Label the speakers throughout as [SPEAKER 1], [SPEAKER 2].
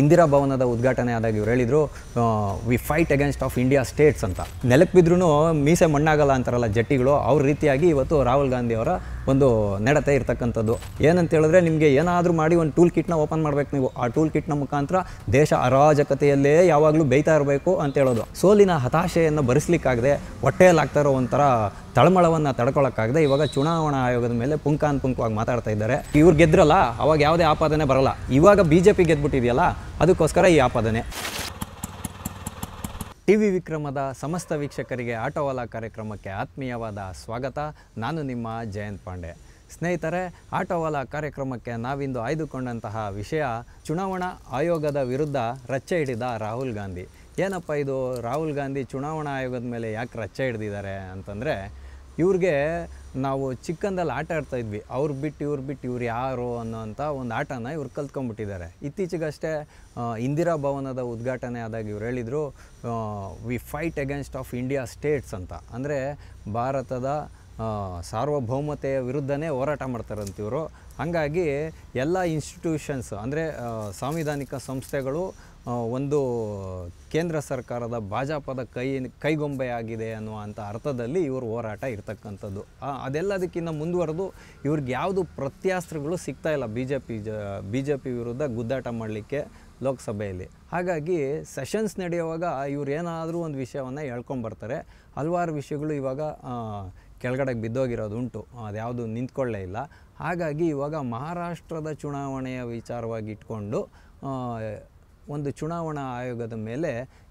[SPEAKER 1] ಇಂದಿರಾ ಭವನದ ಉದ್ಘಾಟನೆ ಆದಾಗ ಇವ್ರು ಹೇಳಿದರು we fight against of India states ಅಂತ. ನೆಲಕ್ಕೆ ಬಿದ್ರೂ ಮೀಸೆ ಮಣ್ಣಾಗಲ್ಲ ಅಂತಾರಲ್ಲ ಜಟ್ಟಿಗಳು, ಅವ್ರ ರೀತಿಯಾಗಿ ಇವತ್ತು ರಾಹುಲ್ ಗಾಂಧಿ ಅವರ ಒಂದು ನಡತೆ ಇರ್ತಕ್ಕಂಥದ್ದು. ಏನಂತ ಹೇಳಿದ್ರೆ, ನಿಮಗೆ ಏನಾದರೂ ಮಾಡಿ ಒಂದು ಟೂಲ್ ಕಿಟ್ನ ಓಪನ್ ಮಾಡಬೇಕು ನೀವು. ಆ ಟೂಲ್ ಕಿಟ್ನ ಮುಖಾಂತರ ದೇಶ ಅರಾಜಕತೆಯಲ್ಲೇ ಯಾವಾಗಲೂ ಬೇಯ್ತಾ ಇರಬೇಕು ಅಂತ ಹೇಳೋದು. ಸೋಲಿನ ಹತಾಶೆಯನ್ನು ಭರಿಸಲಿಕ್ಕಾಗದೆ, ಹೊಟ್ಟೆಯಲ್ಲಾಗ್ತಾ ಇರೋ ಒಂಥರ ತಳಮಳವನ್ನು ತಡ್ಕೊಳ್ಳೋಕ್ಕಾಗದೆ ಇವಾಗ ಚುನಾವಣಾ ಆಯೋಗದ ಮೇಲೆ ಪುಂಖವಾಗಿ ಮಾತಾಡ್ತಾ ಇದ್ದಾರೆ. ಇವ್ರು ಗೆದ್ರಲ್ಲ, ಅವಾಗ ಯಾವುದೇ ಆಪಾದನೆ ಬರಲ್ಲ. ಇವಾಗ BJP ಗೆದ್ಬಿಟ್ಟಿದೆಯಲ್ಲ, ಅದಕ್ಕೋಸ್ಕರ ಈ ಆಪಾದನೆ. TV ವಿಕ್ರಮದ ಸಮಸ್ತ ವೀಕ್ಷಕರಿಗೆ ಆಟೋವಾಲ ಕಾರ್ಯಕ್ರಮಕ್ಕೆ ಆತ್ಮೀಯವಾದ ಸ್ವಾಗತ. ನಾನು ನಿಮ್ಮ ಜಯಂತ್ ಪಾಂಡೆ. ಸ್ನೇಹಿತರೆ, ಆಟೋವಾಲ ಕಾರ್ಯಕ್ರಮಕ್ಕೆ ನಾವಿಂದು ಆಯ್ದುಕೊಂಡಂತಹ ವಿಷಯ ಚುನಾವಣಾ ಆಯೋಗದ ವಿರುದ್ಧ ರಚ್ಚೆ ಹಿಡಿದ ರಾಹುಲ್ ಗಾಂಧಿ. ಏನಪ್ಪ ಇದು, ರಾಹುಲ್ ಗಾಂಧಿ ಚುನಾವಣಾ ಆಯೋಗದ ಮೇಲೆ ಯಾಕೆ ರಚ್ಚೆ ಹಿಡಿದಿದ್ದಾರೆ ಅಂತಂದರೆ, ಇವ್ರಿಗೆ ನಾವು ಚಿಕ್ಕಂದಲ್ಲಿ ಆಟ ಆಡ್ತಾ ಇದ್ವಿ, ಅವ್ರು ಬಿಟ್ಟು ಇವ್ರು ಯಾರು ಅನ್ನೋಂಥ ಒಂದು ಆಟನ ಇವ್ರು ಕಲ್ತ್ಕೊಂಡ್ಬಿಟ್ಟಿದ್ದಾರೆ. ಇತ್ತೀಚೆಗಷ್ಟೇ ಇಂದಿರಾ ಭವನದ ಉದ್ಘಾಟನೆ ಆದಾಗ ಇವ್ರು ಹೇಳಿದರು we fight against of India states ಅಂತ. ಅಂದರೆ ಭಾರತದ ಸಾರ್ವಭೌಮತೆಯ ವಿರುದ್ಧನೇ ಹೋರಾಟ ಮಾಡ್ತಾರಂತಿವರು. ಹಾಗಾಗಿ ಎಲ್ಲ ಇನ್ಸ್ಟಿಟ್ಯೂಷನ್ಸ್ ಅಂದರೆ ಸಾಂವಿಧಾನಿಕ ಸಂಸ್ಥೆಗಳು ಒಂದು ಕೇಂದ್ರ ಸರ್ಕಾರದ ಭಾಜಪದ ಕೈಗೊಂಬೆಯಾಗಿದೆ ಅನ್ನುವಂಥ ಅರ್ಥದಲ್ಲಿ ಇವರು ಹೋರಾಟ ಇರ್ತಕ್ಕಂಥದ್ದು. ಅದೆಲ್ಲದಕ್ಕಿಂತ ಮುಂದುವರೆದು ಇವ್ರಿಗೆ ಯಾವುದು ಪ್ರತ್ಯಾಸ್ತ್ರಗಳು ಸಿಗ್ತಾಯಿಲ್ಲ ಬಿ ಜೆ ಪಿ ವಿರುದ್ಧ ಗುದ್ದಾಟ ಮಾಡಲಿಕ್ಕೆ ಲೋಕಸಭೆಯಲ್ಲಿ. ಹಾಗಾಗಿ ಸೆಷನ್ಸ್ ನಡೆಯುವಾಗ ಇವ್ರು ಏನಾದರೂ ಒಂದು ವಿಷಯವನ್ನು ಹೇಳ್ಕೊಂಬರ್ತಾರೆ. ಹಲವಾರು ವಿಷಯಗಳು ಇವಾಗ ಕೆಳಗಡೆಗೆ ಬಿದ್ದೋಗಿರೋದು ಉಂಟು, ಅದ್ಯಾವುದು ನಿಂತ್ಕೊಳ್ಳೇ ಇಲ್ಲ. ಹಾಗಾಗಿ ಇವಾಗ ಮಹಾರಾಷ್ಟ್ರದ ಚುನಾವಣೆಯ ವಿಚಾರವಾಗಿ ಇಟ್ಕೊಂಡು ಒಂದು ಚುನಾವಣಾ ಆಯೋಗದ ಮೇಲೆ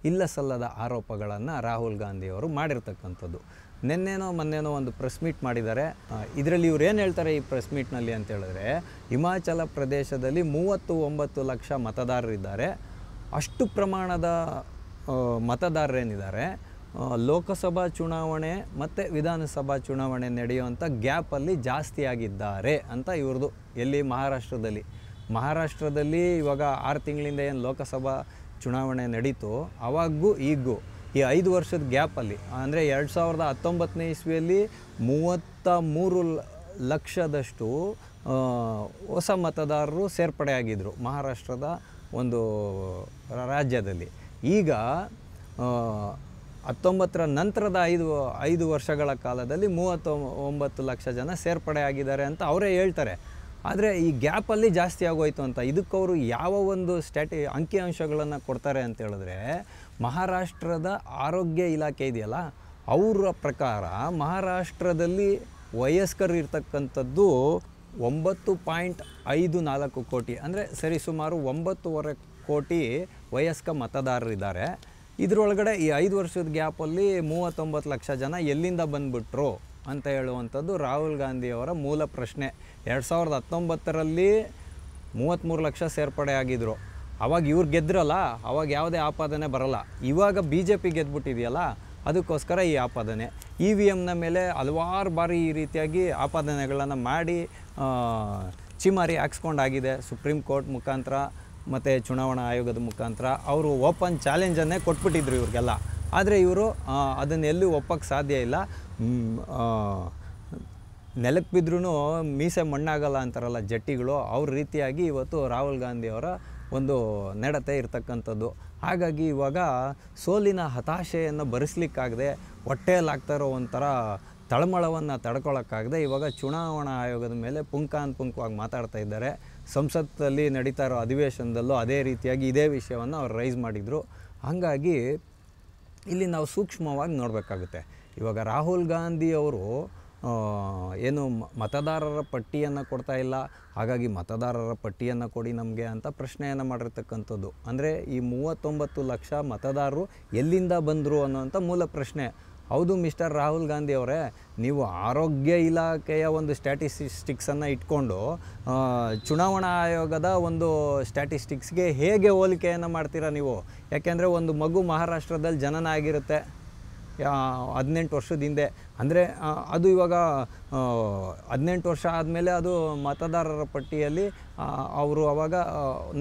[SPEAKER 1] ಇಲ್ಲ ಸಲ್ಲದ ಆರೋಪಗಳನ್ನು ರಾಹುಲ್ ಗಾಂಧಿಯವರು ಮಾಡಿರ್ತಕ್ಕಂಥದ್ದು. ನಿನ್ನೆನೋ ಮೊನ್ನೆನೋ ಒಂದು ಪ್ರೆಸ್ ಮೀಟ್ ಮಾಡಿದ್ದಾರೆ. ಇದರಲ್ಲಿ ಇವ್ರು ಏನು ಹೇಳ್ತಾರೆ ಈ ಪ್ರೆಸ್ ಮೀಟ್ನಲ್ಲಿ ಅಂತ ಹೇಳಿದ್ರೆ, ಹಿಮಾಚಲ ಪ್ರದೇಶದಲ್ಲಿ 39 ಲಕ್ಷ ಮತದಾರರಿದ್ದಾರೆ. ಅಷ್ಟು ಪ್ರಮಾಣದ ಮತದಾರರೇನಿದ್ದಾರೆ, ಲೋಕಸಭಾ ಚುನಾವಣೆ ಮತ್ತು ವಿಧಾನಸಭಾ ಚುನಾವಣೆ ನಡೆಯುವಂಥ ಗ್ಯಾಪಲ್ಲಿ ಜಾಸ್ತಿ ಆಗಿದ್ದಾರೆ ಅಂತ ಇವ್ರದ್ದು. ಎಲ್ಲಿ? ಮಹಾರಾಷ್ಟ್ರದಲ್ಲಿ ಇವಾಗ 6 ತಿಂಗಳಿಂದ ಏನು ಲೋಕಸಭಾ ಚುನಾವಣೆ ನಡೀತು, ಅವಾಗೂ ಈಗೂ ಈ 5 ವರ್ಷದ ಗ್ಯಾಪಲ್ಲಿ, ಅಂದರೆ 2019ನೇ ಇಸ್ವಿಯಲ್ಲಿ 33 ಲಕ್ಷದಷ್ಟು ಹೊಸ ಮತದಾರರು ಸೇರ್ಪಡೆಯಾಗಿದ್ದರು ಮಹಾರಾಷ್ಟ್ರದ ಒಂದು ರಾಜ್ಯದಲ್ಲಿ. ಈಗ 19ರ ನಂತರದ 5 ವರ್ಷಗಳ ಕಾಲದಲ್ಲಿ 39 ಲಕ್ಷ ಜನ ಸೇರ್ಪಡೆ ಆಗಿದ್ದಾರೆ ಅಂತ ಅವರೇ ಹೇಳ್ತಾರೆ. ಆದರೆ ಈ ಗ್ಯಾಪಲ್ಲಿ ಜಾಸ್ತಿ ಆಗೋಯ್ತು ಅಂತ. ಇದಕ್ಕವರು ಯಾವ ಒಂದು ಅಂಕಿಅಂಶಗಳನ್ನು ಕೊಡ್ತಾರೆ ಅಂತ ಹೇಳಿದ್ರೆ, ಮಹಾರಾಷ್ಟ್ರದ ಆರೋಗ್ಯ ಇಲಾಖೆ ಇದೆಯಲ್ಲ, ಅವರ ಪ್ರಕಾರ ಮಹಾರಾಷ್ಟ್ರದಲ್ಲಿ ವಯಸ್ಕರು ಇರ್ತಕ್ಕಂಥದ್ದು 9.54 ಕೋಟಿ, ಅಂದರೆ ಸರಿಸುಮಾರು 9.25 ಕೋಟಿ ವಯಸ್ಕ ಮತದಾರರಿದ್ದಾರೆ. ಇದರೊಳಗಡೆ ಈ 5 ವರ್ಷದ ಗ್ಯಾಪಲ್ಲಿ 39 ಲಕ್ಷ ಜನ ಎಲ್ಲಿಂದ ಬಂದುಬಿಟ್ರು ಅಂತ ಹೇಳುವಂಥದ್ದು ರಾಹುಲ್ ಗಾಂಧಿಯವರ ಮೂಲ ಪ್ರಶ್ನೆ. 2019ರಲ್ಲಿ 33 ಲಕ್ಷ ಸೇರ್ಪಡೆ ಆಗಿದ್ರು. ಅವಾಗ ಇವ್ರು ಗೆದ್ರಲ್ಲ, ಅವಾಗ ಯಾವುದೇ ಆಪಾದನೆ ಬರಲ್ಲ. ಇವಾಗ BJP ಗೆದ್ಬಿಟ್ಟಿದೆಯಲ್ಲ, ಅದಕ್ಕೋಸ್ಕರ ಈ ಆಪಾದನೆ. EVMನ ಮೇಲೆ ಹಲವಾರು ಬಾರಿ ಈ ರೀತಿಯಾಗಿ ಆಪಾದನೆಗಳನ್ನು ಮಾಡಿ ಚಿಮಾರಿ ಹಾಕ್ಸ್ಕೊಂಡಾಗಿದೆ. ಸುಪ್ರೀಂ ಕೋರ್ಟ್ ಮುಖಾಂತರ ಮತ್ತು ಚುನಾವಣಾ ಆಯೋಗದ ಮುಖಾಂತರ ಅವರು ಓಪನ್ ಚಾಲೆಂಜನ್ನೇ ಕೊಟ್ಬಿಟ್ಟಿದ್ರು ಇವ್ರಿಗೆಲ್ಲ. ಆದರೆ ಇವರು ಅದನ್ನೆಲ್ಲೂ ಒಪ್ಪಕ್ಕೆ ಸಾಧ್ಯ ಇಲ್ಲ. ನೆಲಕ್ಕೆ ಬಿದ್ರೂ ಮೀಸೆ ಮಣ್ಣಾಗಲ್ಲ ಅಂತಾರಲ್ಲ ಜಟ್ಟಿಗಳು, ಅವ್ರ ರೀತಿಯಾಗಿ ಇವತ್ತು ರಾಹುಲ್ ಗಾಂಧಿಯವರ ಒಂದು ನಡತೆ ಇರ್ತಕ್ಕಂಥದ್ದು. ಹಾಗಾಗಿ ಇವಾಗ ಸೋಲಿನ ಹತಾಶೆಯನ್ನು ಭರಿಸಲಿಕ್ಕಾಗದೆ, ಹೊಟ್ಟೆಯಲ್ಲಾಗ್ತಾ ಇರೋ ಒಂಥರ ತಳಮಳವನ್ನು ತಡ್ಕೊಳ್ಳೋಕ್ಕಾಗದೆ ಇವಾಗ ಚುನಾವಣಾ ಆಯೋಗದ ಮೇಲೆ ಪುಂಖವಾಗಿ ಮಾತಾಡ್ತಾ ಇದ್ದಾರೆ. ಸಂಸತ್ತಲ್ಲಿ ನಡೀತಾ ಇರೋ ಅಧಿವೇಶನದಲ್ಲೂ ಅದೇ ರೀತಿಯಾಗಿ ಇದೇ ವಿಷಯವನ್ನು ಅವ್ರು ರೈಸ್ ಮಾಡಿದರು. ಹಾಗಾಗಿ ಇಲ್ಲಿ ನಾವು ಸೂಕ್ಷ್ಮವಾಗಿ ನೋಡಬೇಕಾಗುತ್ತೆ. ಇವಾಗ ರಾಹುಲ್ ಗಾಂಧಿಯವರು ಏನು ಮತದಾರರ ಪಟ್ಟಿಯನ್ನು ಕೊಡ್ತಾ ಇಲ್ಲ, ಹಾಗಾಗಿ ಮತದಾರರ ಪಟ್ಟಿಯನ್ನು ಕೊಡಿ ನಮಗೆ ಅಂತ ಪ್ರಶ್ನೆಯನ್ನು ಮಾಡಿರ್ತಕ್ಕಂಥದ್ದು. ಅಂದರೆ ಈ 39 ಲಕ್ಷ ಮತದಾರರು ಎಲ್ಲಿಂದ ಬಂದರು ಅನ್ನೋಂಥ ಮೂಲ ಪ್ರಶ್ನೆ. ಹೌದು ಮಿಸ್ಟರ್ ರಾಹುಲ್ ಗಾಂಧಿ ಅವರೇ, ನೀವು ಆರೋಗ್ಯ ಇಲಾಖೆಯ ಒಂದು ಸ್ಟ್ಯಾಟಿಸ್ಟಿಕ್ಸನ್ನು ಇಟ್ಕೊಂಡು ಚುನಾವಣಾ ಆಯೋಗದ ಒಂದು ಸ್ಟ್ಯಾಟಿಸ್ಟಿಕ್ಸ್ಗೆ ಹೇಗೆ ಹೋಲಿಕೆಯನ್ನು ಮಾಡ್ತೀರಾ ನೀವು? ಯಾಕೆಂದರೆ ಒಂದು ಮಗು ಮಹಾರಾಷ್ಟ್ರದಲ್ಲಿ ಜನನ ಆಗಿರುತ್ತೆ 18 ವರ್ಷದ ಹಿಂದೆ. ಅಂದರೆ ಅದು ಇವಾಗ 18 ವರ್ಷ ಆದಮೇಲೆ ಅದು ಮತದಾರರ ಪಟ್ಟಿಯಲ್ಲಿ ಅವರು ಆವಾಗ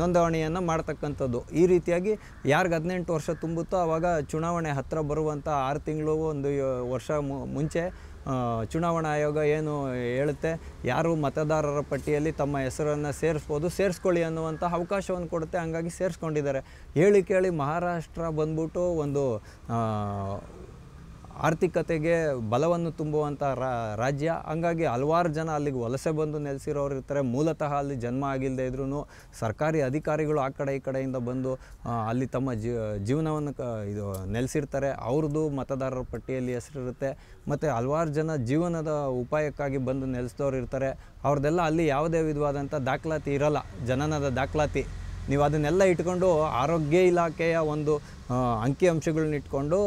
[SPEAKER 1] ನೋಂದಣಿಯನ್ನು ಮಾಡ್ತಕ್ಕಂಥದ್ದು. ಈ ರೀತಿಯಾಗಿ ಯಾರಿಗೆ 18 ವರ್ಷ ತುಂಬುತ್ತೋ ಆವಾಗ ಚುನಾವಣೆ ಹತ್ತಿರ ಬರುವಂಥ 6 ತಿಂಗಳು 1 ವರ್ಷ ಮುಂಚೆ ಚುನಾವಣಾ ಆಯೋಗ ಏನು ಹೇಳುತ್ತೆ, ಯಾರು ಮತದಾರರ ಪಟ್ಟಿಯಲ್ಲಿ ತಮ್ಮ ಹೆಸರನ್ನು ಸೇರಿಸ್ಕೊಳ್ಳಿ ಅನ್ನುವಂಥ ಅವಕಾಶವನ್ನು ಕೊಡುತ್ತೆ. ಹಂಗಾಗಿ ಸೇರಿಸ್ಕೊಂಡಿದ್ದಾರೆ. ಹೇಳಿ ಕೇಳಿ ಮಹಾರಾಷ್ಟ್ರ ಬಂದ್ಬಿಟ್ಟು ಒಂದು ಆರ್ಥಿಕತೆಗೆ ಬಲವನ್ನು ತುಂಬುವಂಥ ರಾಜ್ಯ. ಹಂಗಾಗಿ ಹಲವಾರು ಜನ ಅಲ್ಲಿಗೆ ವಲಸೆ ಬಂದು ನೆಲೆಸಿರೋರು ಇರ್ತಾರೆ. ಮೂಲತಃ ಅಲ್ಲಿ ಜನ್ಮ ಆಗಿಲ್ಲದೆ ಇದ್ರೂ ಸರ್ಕಾರಿ ಅಧಿಕಾರಿಗಳು ಆ ಕಡೆ ಈ ಕಡೆಯಿಂದ ಬಂದು ಅಲ್ಲಿ ತಮ್ಮ ಜೀವನವನ್ನು ಇದು ನೆಲೆಸಿರ್ತಾರೆ. ಅವ್ರದ್ದು ಮತದಾರರ ಪಟ್ಟಿಯಲ್ಲಿ ಹೆಸರಿರುತ್ತೆ. ಮತ್ತು ಹಲವಾರು ಜನ ಜೀವನದ ಉಪಾಯಕ್ಕಾಗಿ ಬಂದು ನೆಲೆಸಿದವ್ರು ಇರ್ತಾರೆ. ಅವ್ರದ್ದೆಲ್ಲ ಅಲ್ಲಿ ಯಾವುದೇ ವಿಧವಾದಂಥ ದಾಖಲಾತಿ ಇರೋಲ್ಲ, ಜನನದ ದಾಖಲಾತಿ. ನೀವು ಅದನ್ನೆಲ್ಲ ಇಟ್ಕೊಂಡು ಆರೋಗ್ಯ ಇಲಾಖೆಯ ಒಂದು ಅಂಕಿಅಂಶಗಳನ್ನ ಇಟ್ಕೊಂಡು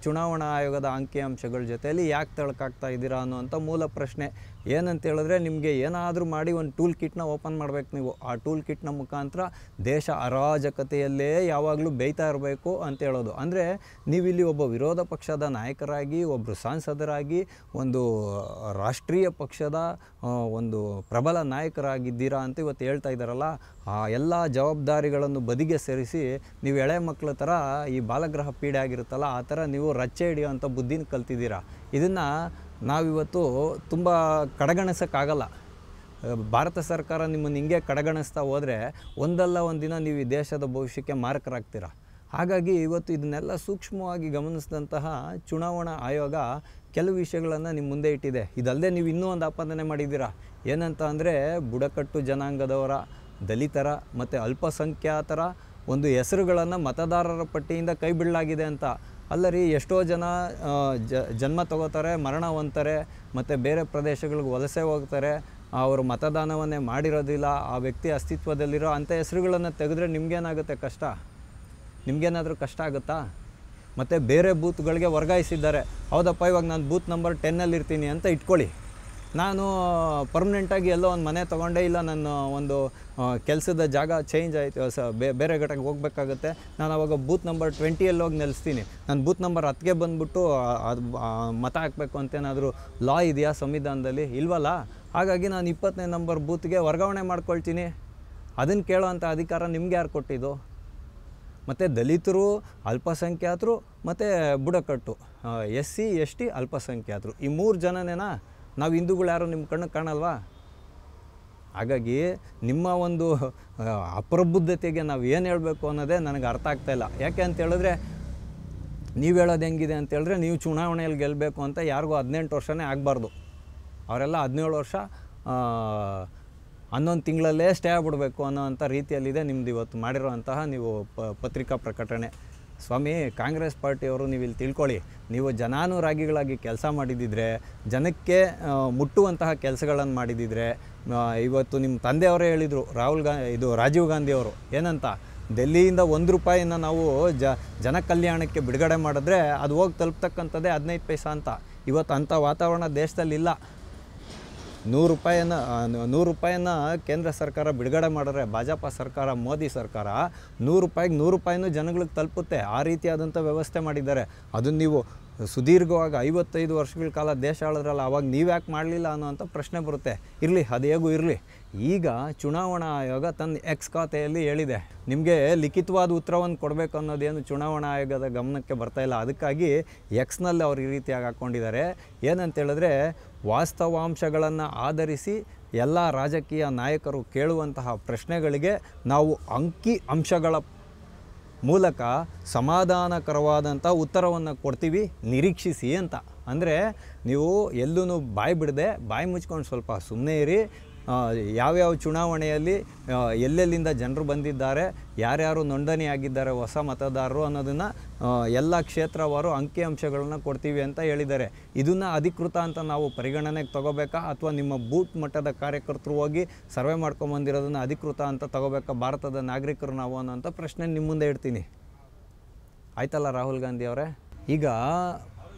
[SPEAKER 1] ಚುನಾವಣಾ ಆಯೋಗದ ಅಂಕಿಅಂಶಗಳ ಜೊತೆಯಲ್ಲಿ ಯಾಕೆ ತಳ್ಕಾಗ್ತಾ ಇದ್ದೀರಾ ಅನ್ನೋವಂಥ ಮೂಲ ಪ್ರಶ್ನೆ. ಏನಂತ ಹೇಳಿದ್ರೆ, ನಿಮಗೆ ಏನಾದರೂ ಮಾಡಿ ಒಂದು ಟೂಲ್ ಕಿಟ್ನ ಓಪನ್ ಮಾಡಬೇಕು ನೀವು. ಆ ಟೂಲ್ ಕಿಟ್ನ ಮುಖಾಂತರ ದೇಶ ಅರಾಜಕತೆಯಲ್ಲೇ ಯಾವಾಗಲೂ ಬೇಯ್ತಾ ಇರಬೇಕು ಅಂತ ಹೇಳೋದು. ಅಂದರೆ ನೀವಿಲ್ಲಿ ಒಬ್ಬ ವಿರೋಧ ಪಕ್ಷದ ನಾಯಕರಾಗಿ, ಒಬ್ಬರು ಸಂಸದರಾಗಿ, ಒಂದು ರಾಷ್ಟ್ರೀಯ ಪಕ್ಷದ ಒಂದು ಪ್ರಬಲ ನಾಯಕರಾಗಿದ್ದೀರಾ ಅಂತ ಇವತ್ತು ಹೇಳ್ತಾ ಇದ್ದಾರಲ್ಲ, ಆ ಎಲ್ಲ ಜವಾಬ್ದಾರಿಗಳನ್ನು ಬದಿಗೆ ಸೇರಿಸಿ ನೀವು ಎಳೆ ಮಕ್ಕಳ ಥರ ಈ ಬಾಲಗ್ರಹ ಪೀಡೆ ಆಗಿರುತ್ತಲ್ಲ, ಆ ಥರ ನೀವು ರಚ್ಚೆ ಹಿಡಿಯೋವಂಥ ಬುದ್ಧಿನ ಕಲ್ತಿದ್ದೀರಾ. ಇದನ್ನು ನಾವಿವತ್ತು ತುಂಬ ಕಡೆಗಣಿಸೋಕ್ಕಾಗಲ್ಲ. ಭಾರತ ಸರ್ಕಾರ ನಿಮ್ಮನ್ನು ಹಿಂಗೆ ಕಡೆಗಣಿಸ್ತಾ ಹೋದರೆ ಒಂದಲ್ಲ ಒಂದು ದಿನ ನೀವು ಈ ದೇಶದ ಭವಿಷ್ಯಕ್ಕೆ ಮಾರಕರಾಗ್ತೀರ. ಹಾಗಾಗಿ ಇವತ್ತು ಇದನ್ನೆಲ್ಲ ಸೂಕ್ಷ್ಮವಾಗಿ ಗಮನಿಸಿದಂತಹ ಚುನಾವಣಾ ಆಯೋಗ ಕೆಲವು ವಿಷಯಗಳನ್ನು ನಿಮ್ಮ ಮುಂದೆ ಇಟ್ಟಿದೆ. ಇದಲ್ಲದೆ ನೀವು ಇನ್ನೂ ಒಂದು ಆಪಾದನೆ ಮಾಡಿದ್ದೀರಾ. ಏನಂತ ಅಂದರೆ, ಬುಡಕಟ್ಟು ಜನಾಂಗದವರ, ದಲಿತರ ಮತ್ತು ಅಲ್ಪಸಂಖ್ಯಾತರ ಒಂದು ಹೆಸರುಗಳನ್ನು ಮತದಾರರ ಪಟ್ಟಿಯಿಂದ ಕೈ ಬಿಡಲಾಗಿದೆ ಅಂತ. ಅಲ್ಲರಿ, ಎಷ್ಟೋ ಜನ ಜನ್ಮ ತಗೋತಾರೆ, ಮರಣ ಹೊಂದ್ತಾರೆ, ಮತ್ತು ಬೇರೆ ಪ್ರದೇಶಗಳಿಗೆ ವಲಸೆ ಹೋಗ್ತಾರೆ. ಅವರು ಮತದಾನವನ್ನೇ ಮಾಡಿರೋದಿಲ್ಲ, ಆ ವ್ಯಕ್ತಿ ಅಸ್ತಿತ್ವದಲ್ಲಿರೋ ಅಂಥ ಹೆಸರುಗಳನ್ನು ತೆಗೆದ್ರೆ ನಿಮಗೇನಾಗುತ್ತೆ ಕಷ್ಟ? ನಿಮಗೇನಾದರೂ ಕಷ್ಟ ಆಗುತ್ತಾ? ಮತ್ತು ಬೇರೆ ಬೂತ್ಗಳಿಗೆ ವರ್ಗಾಯಿಸಿದ್ದಾರೆ. ಹೌದಪ್ಪ, ಇವಾಗ ನಾನು ಬೂತ್ ನಂಬರ್ 10 ಇರ್ತೀನಿ ಅಂತ ಇಟ್ಕೊಳ್ಳಿ. ನಾನು ಪರ್ಮನೆಂಟಾಗಿ ಎಲ್ಲೋ ಒಂದು ಮನೆ ತೊಗೊಂಡೆ, ಇಲ್ಲ ನನ್ನ ಒಂದು ಕೆಲಸದ ಜಾಗ ಚೇಂಜ್ ಆಯಿತು, ಬೇರೆ ಘಟಕ್ಕೆ ಹೋಗಬೇಕಾಗುತ್ತೆ. ನಾನು ಅವಾಗ ಬೂತ್ ನಂಬರ್ 20 ಹೋಗಿ ನೆಲೆಸ್ತೀನಿ. ನಾನು ಬೂತ್ ನಂಬರ್ 10ಗೆ ಬಂದುಬಿಟ್ಟು ಅದು ಮತ ಹಾಕಬೇಕು ಅಂತೇನಾದರೂ ಲಾ ಇದೆಯಾ ಸಂವಿಧಾನದಲ್ಲಿ? ಇಲ್ವಲ್ಲ. ಹಾಗಾಗಿ ನಾನು 20ನೇ ನಂಬರ್ ಬೂತ್ಗೆ ವರ್ಗಾವಣೆ ಮಾಡ್ಕೊಳ್ತೀನಿ. ಅದನ್ನು ಕೇಳೋ ಅಂಥ ಅಧಿಕಾರ ನಿಮ್ಗೆ ಯಾರು ಕೊಟ್ಟಿದ್ದು? ಮತ್ತು ದಲಿತರು, ಅಲ್ಪಸಂಖ್ಯಾತರು ಮತ್ತು ಬುಡಕಟ್ಟು, SC ST ಅಲ್ಪಸಂಖ್ಯಾತರು, ಈ 3 ಜನನೇನಾ? ನಾವು ಹಿಂದೂಗಳು ಯಾರು ನಿಮ್ಮ ಕಣ್ಣು ಕಾಣಲ್ವಾ? ಹಾಗಾಗಿ ನಿಮ್ಮ ಒಂದು ಅಪ್ರಬುದ್ಧತೆಗೆ ನಾವು ಏನು ಹೇಳಬೇಕು ಅನ್ನೋದೇ ನನಗೆ ಅರ್ಥ ಆಗ್ತಾಯಿಲ್ಲ. ಯಾಕೆ ಅಂತ ಹೇಳಿದ್ರೆ, ನೀವು ಹೇಳೋದು ಹೆಂಗಿದೆ ಅಂತ ಹೇಳಿದ್ರೆ, ನೀವು ಚುನಾವಣೆಯಲ್ಲಿ ಗೆಲ್ಲಬೇಕು ಅಂತ ಯಾರಿಗೂ 18 ವರ್ಷನೇ ಆಗಬಾರ್ದು. ಅವರೆಲ್ಲ 17 ವರ್ಷ 11 ತಿಂಗಳಲ್ಲೇ ಸ್ಟೇ ಆಗಿಬಿಡ್ಬೇಕು ಅನ್ನೋವಂಥ ರೀತಿಯಲ್ಲಿದೆ ನಿಮ್ಮದು ಇವತ್ತು ಮಾಡಿರೋಂತಹ ನೀವು ಪತ್ರಿಕಾ ಪ್ರಕಟಣೆ. ಸ್ವಾಮಿ, ಕಾಂಗ್ರೆಸ್ ಪಾರ್ಟಿಯವರು ನೀವು ಇಲ್ಲಿ ತಿಳ್ಕೊಳ್ಳಿ, ನೀವು ಜನಾನುರಾಗಿಗಳಾಗಿ ಕೆಲಸ ಮಾಡಿದ್ದಿದ್ರೆ, ಜನಕ್ಕೆ ಮುಟ್ಟುವಂತಹ ಕೆಲಸಗಳನ್ನು ಮಾಡಿದ್ದಿದ್ರೆ, ಇವತ್ತು ನಿಮ್ಮ ತಂದೆಯವರೇ ಹೇಳಿದರು, ರಾಜೀವ್ ಗಾಂಧಿಯವರು ಏನಂತ, ಡೆಲ್ಲಿಯಿಂದ ₹1 ನಾವು ಜನ ಕಲ್ಯಾಣಕ್ಕೆ ಬಿಡುಗಡೆ ಮಾಡಿದ್ರೆ ಅದು ಹೋಗಿ ತಲುಪ್ತಕ್ಕಂಥದ್ದೇ 15 ಪೈಸಾ ಅಂತ. ಇವತ್ತು ಅಂಥ ವಾತಾವರಣ ದೇಶದಲ್ಲಿಲ್ಲ. ₹100 ಕೇಂದ್ರ ಸರ್ಕಾರ ಬಿಡುಗಡೆ ಮಾಡಿದ್ರೆ, ಭಾಜಪ ಸರ್ಕಾರ, ಮೋದಿ ಸರ್ಕಾರ, ₹100 ಜನಗಳಿಗೆ ತಲುಪುತ್ತೆ. ಆ ರೀತಿಯಾದಂಥ ವ್ಯವಸ್ಥೆ ಮಾಡಿದ್ದಾರೆ. ಅದನ್ನು ನೀವು ಸುದೀರ್ಘವಾಗಿ 55 ವರ್ಷಗಳ ಕಾಲ ದೇಶ ಆಳಿದ್ರಲ್ಲ, ಅವಾಗ ನೀವು ಯಾಕೆ ಮಾಡಲಿಲ್ಲ ಅನ್ನೋವಂಥ ಪ್ರಶ್ನೆ ಬರುತ್ತೆ. ಇರಲಿ, ಅದು ಹೇಗೂ ಇರಲಿ. ಈಗ ಚುನಾವಣಾ ಆಯೋಗ ತನ್ನ ಎಕ್ಸ್ ಖಾತೆಯಲ್ಲಿ ಹೇಳಿದೆ, ನಿಮಗೆ ಲಿಖಿತವಾದ ಉತ್ತರವನ್ನು ಕೊಡಬೇಕು ಅನ್ನೋದೇನು ಚುನಾವಣಾ ಆಯೋಗದ ಗಮನಕ್ಕೆ ಬರ್ತಾಯಿಲ್ಲ. ಅದಕ್ಕಾಗಿ ಎಕ್ಸ್ನಲ್ಲಿ ಅವ್ರು ಈ ರೀತಿಯಾಗಿ ಹಾಕ್ಕೊಂಡಿದ್ದಾರೆ. ಏನಂತೇಳಿದ್ರೆ, ವಾಸ್ತವಾಂಶಗಳನ್ನು ಆಧರಿಸಿ ಎಲ್ಲ ರಾಜಕೀಯ ನಾಯಕರು ಕೇಳುವಂತಹ ಪ್ರಶ್ನೆಗಳಿಗೆ ನಾವು ಅಂಕಿ ಅಂಶಗಳ ಮೂಲಕ ಸಮಾಧಾನಕರವಾದಂಥ ಉತ್ತರವನ್ನು ಕೊಡ್ತೀವಿ, ನಿರೀಕ್ಷಿಸಿ ಅಂತ. ಅಂದರೆ ನೀವು ಎಲ್ಲೂ ಬಾಯಿ ಬಿಡದೆ, ಬಾಯಿ ಮುಚ್ಕೊಂಡು ಸ್ವಲ್ಪ ಸುಮ್ಮನೆ ಇರಿ. ಯಾವ್ಯಾವ ಚುನಾವಣೆಯಲ್ಲಿ ಎಲ್ಲೆಲ್ಲಿಂದ ಜನರು ಬಂದಿದ್ದಾರೆ, ಯಾರ್ಯಾರು ನೋಂದಣಿ ಆಗಿದ್ದಾರೆ ಹೊಸ ಮತದಾರರು ಅನ್ನೋದನ್ನು ಎಲ್ಲ ಕ್ಷೇತ್ರವಾರು ಅಂಕಿಅಂಶಗಳನ್ನ ಕೊಡ್ತೀವಿ ಅಂತ ಹೇಳಿದ್ದಾರೆ. ಇದನ್ನು ಅಧಿಕೃತ ಅಂತ ನಾವು ಪರಿಗಣನೆಗೆ ತಗೋಬೇಕಾ, ಅಥವಾ ನಿಮ್ಮ ಬೂತ್ ಮಟ್ಟದ ಕಾರ್ಯಕರ್ತರು ಹೋಗಿ ಸರ್ವೆ ಮಾಡ್ಕೊಂಬಂದಿರೋದನ್ನು ಅಧಿಕೃತ ಅಂತ ತಗೋಬೇಕಾ ಭಾರತದ ನಾಗರಿಕರು ನಾವು ಅನ್ನೋಂಥ ಪ್ರಶ್ನೆ ನಿಮ್ಮ ಮುಂದೆ ಇಡ್ತೀನಿ. ಆಯ್ತಲ್ಲ ರಾಹುಲ್ ಗಾಂಧಿ ಅವರೇ? ಈಗ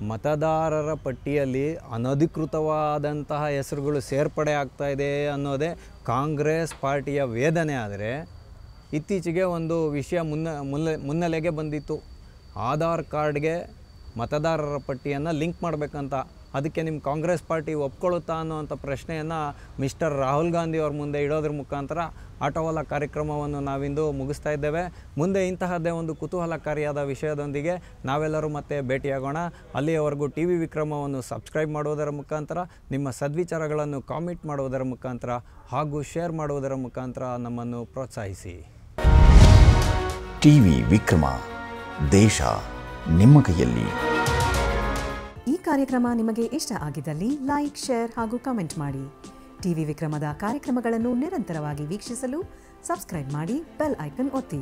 [SPEAKER 1] ಮತದಾರರ ಪಟ್ಟಿಯಲ್ಲಿ ಅನಧಿಕೃತವಾದಂತಹ ಹೆಸರುಗಳು ಸೇರ್ಪಡೆ ಆಗ್ತಾಯಿದೆ ಅನ್ನೋದೇ ಕಾಂಗ್ರೆಸ್ ಪಾರ್ಟಿಯ ವೇದನೆ. ಆದರೆ ಇತ್ತೀಚೆಗೆ ಒಂದು ವಿಷಯ ಮುನ್ನೆಲೆಗೆ ಬಂದಿತ್ತು. ಆಧಾರ್ ಕಾರ್ಡ್ಗೆ ಮತದಾರರ ಪಟ್ಟಿಯನ್ನು ಲಿಂಕ್ ಮಾಡಬೇಕಂತ. ಅದಕ್ಕೆ ನಿಮ್ಮ ಕಾಂಗ್ರೆಸ್ ಪಾರ್ಟಿ ಒಪ್ಕೊಳ್ಳುತ್ತಾ ಅನ್ನೋವಂಥ ಪ್ರಶ್ನೆಯನ್ನು ಮಿಸ್ಟರ್ ರಾಹುಲ್ ಗಾಂಧಿ ಅವ್ರ ಮುಂದೆ ಇಡೋದ್ರ ಮುಖಾಂತರ ಆಟೋವಾಲ ಕಾರ್ಯಕ್ರಮವನ್ನು ನಾವಿಂದು ಮುಗಿಸ್ತಾ ಇದ್ದೇವೆ. ಮುಂದೆ ಇಂತಹದ್ದೇ ಒಂದು ಕುತೂಹಲಕಾರಿಯಾದ ವಿಷಯದೊಂದಿಗೆ ನಾವೆಲ್ಲರೂ ಮತ್ತೆ ಭೇಟಿಯಾಗೋಣ. ಅಲ್ಲಿಯವರೆಗೂ ಟಿ ವಿ ವಿಕ್ರಮವನ್ನು ಸಬ್ಸ್ಕ್ರೈಬ್ ಮಾಡುವುದರ ಮುಖಾಂತರ, ನಿಮ್ಮ ಸದ್ವಿಚಾರಗಳನ್ನು ಕಾಮೆಂಟ್ ಮಾಡುವುದರ ಮುಖಾಂತರ ಹಾಗೂ ಶೇರ್ ಮಾಡುವುದರ ಮುಖಾಂತರ ನಮ್ಮನ್ನು ಪ್ರೋತ್ಸಾಹಿಸಿ.
[SPEAKER 2] ಟಿವಿ ವಿಕ್ರಮ, ದೇಶ ನಿಮ್ಮ ಕೈಯಲ್ಲಿ.
[SPEAKER 3] ಈ ಕಾರ್ಯಕ್ರಮ ನಿಮಗೆ ಇಷ್ಟ ಆಗಿದ್ದಲ್ಲಿ ಲೈಕ್, ಶೇರ್ ಹಾಗೂ ಕಮೆಂಟ್ ಮಾಡಿ. ಟಿವಿ ವಿಕ್ರಮದ ಕಾರ್ಯಕ್ರಮಗಳನ್ನು ನಿರಂತರವಾಗಿ ವೀಕ್ಷಿಸಲು ಸಬ್ಸ್ಕ್ರೈಬ್ ಮಾಡಿ, ಬೆಲ್ ಐಕನ್ ಒತ್ತಿ.